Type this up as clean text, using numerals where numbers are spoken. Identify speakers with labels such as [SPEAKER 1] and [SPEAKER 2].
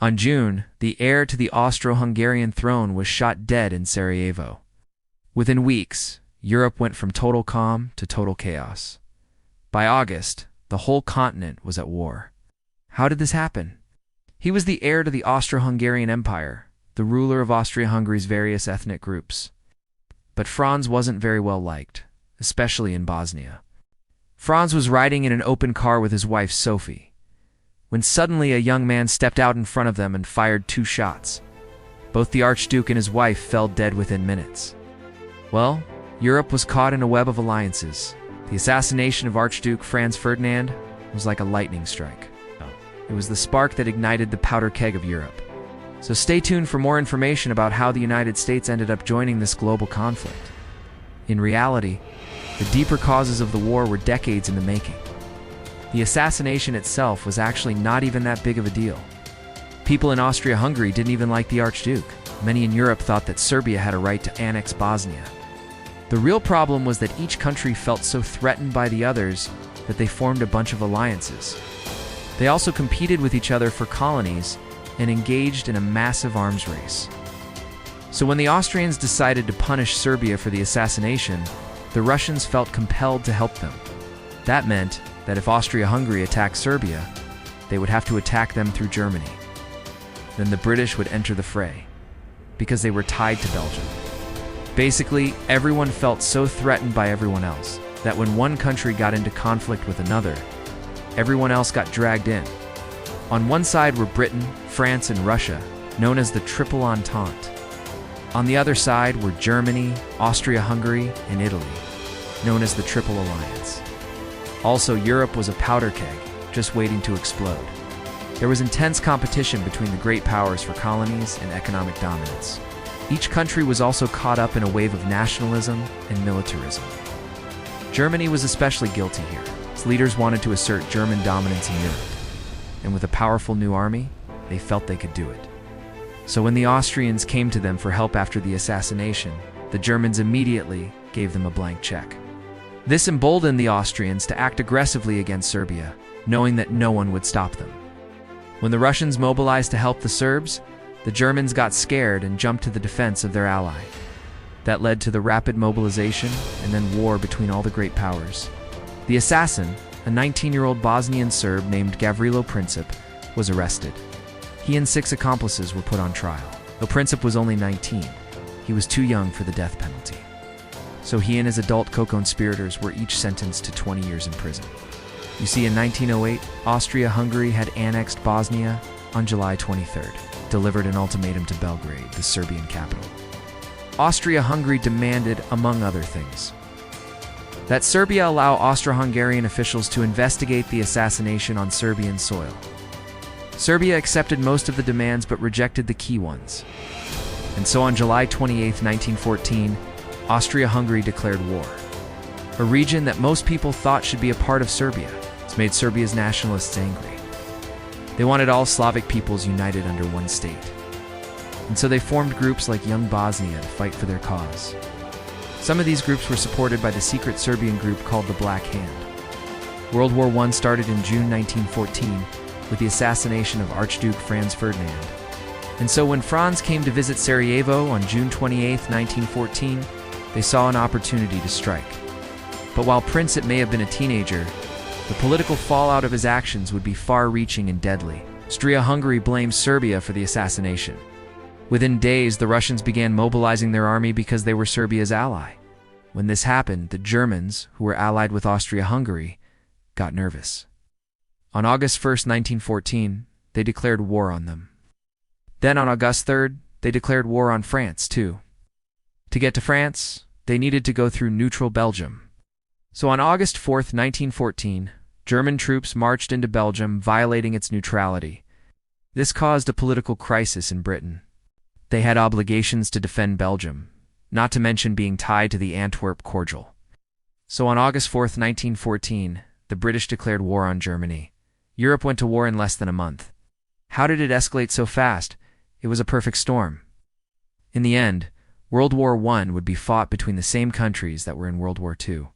[SPEAKER 1] On June, the heir to the Austro-Hungarian throne was shot dead in Sarajevo. Within weeks, Europe went from total calm to total chaos. By August, the whole continent was at war. How did this happen? He was the heir to the Austro-Hungarian Empire, the ruler of Austria-Hungary's various ethnic groups. But Franz wasn't very well liked, especially in Bosnia. Franz was riding in an open car with his wife Sophie, when suddenly a young man stepped out in front of them and fired 2 shots. Both the Archduke and his wife fell dead within minutes. Well, Europe was caught in a web of alliances. The assassination of Archduke Franz Ferdinand was like a lightning strike. It was the spark that ignited the powder keg of Europe. So stay tuned for more information about how the United States ended up joining this global conflict. In reality, the deeper causes of the war were decades in the making. The assassination itself was actually not even that big of a deal. People in Austria-Hungary didn't even like the Archduke. Many in Europe thought that Serbia had a right to annex Bosnia. The real problem was that each country felt so threatened by the others that they formed a bunch of alliances. They also competed with each other for colonies and engaged in a massive arms race. So when the Austrians decided to punish Serbia for the assassination, the Russians felt compelled to help them. That meant that if Austria-Hungary attacked Serbia, they would have to attack them through Germany. Then the British would enter the fray, because they were tied to Belgium. Basically, everyone felt so threatened by everyone else that when one country got into conflict with another, everyone else got dragged in. On one side were Britain, France, and Russia, known as the Triple Entente. On the other side were Germany, Austria-Hungary, and Italy, known as the Triple Alliance. Also, Europe was a powder keg, just waiting to explode. There was intense competition between the great powers for colonies and economic dominance. Each country was also caught up in a wave of nationalism and militarism. Germany was especially guilty here. Its leaders wanted to assert German dominance in Europe, and with a powerful new army, they felt they could do it. So when the Austrians came to them for help after the assassination, the Germans immediately gave them a blank check. This emboldened the Austrians to act aggressively against Serbia, knowing that no one would stop them. When the Russians mobilized to help the Serbs, the Germans got scared and jumped to the defense of their ally. That led to the rapid mobilization and then war between all the great powers. The assassin, a 19-year-old Bosnian Serb named Gavrilo Princip, was arrested. He and 6 accomplices were put on trial. Though Princip was only 19, he was too young for the death penalty. So he and his adult co-conspirators were each sentenced to 20 years in prison. You see, in 1908, Austria-Hungary had annexed Bosnia on July 23rd, delivered an ultimatum to Belgrade, the Serbian capital. Austria-Hungary demanded, among other things, that Serbia allow Austro-Hungarian officials to investigate the assassination on Serbian soil. Serbia accepted most of the demands but rejected the key ones. And so on July 28, 1914, Austria-Hungary declared war. A region that most people thought should be a part of Serbia. It's made Serbia's nationalists angry. They wanted all Slavic peoples united under one state. And so they formed groups like Young Bosnia to fight for their cause. Some of these groups were supported by the secret Serbian group called the Black Hand. World War I started in June 1914 with the assassination of Archduke Franz Ferdinand. And so when Franz came to visit Sarajevo on June 28, 1914, they saw an opportunity to strike. But while Princip may have been a teenager, the political fallout of his actions would be far-reaching and deadly. Austria-Hungary blamed Serbia for the assassination. Within days, the Russians began mobilizing their army because they were Serbia's ally. When this happened, the Germans, who were allied with Austria-Hungary, got nervous. On August 1, 1914, they declared war on them. Then on August 3rd, they declared war on France, too. To get to France, they needed to go through neutral Belgium. So on August 4, 1914, German troops marched into Belgium, violating its neutrality. This caused a political crisis in Britain. They had obligations to defend Belgium, not to mention being tied to the Antwerp Cordial. So on August 4, 1914, the British declared war on Germany. Europe went to war in less than a month. How did it escalate so fast? It was a perfect storm. In the end, World War I would be fought between the same countries that were in World War II.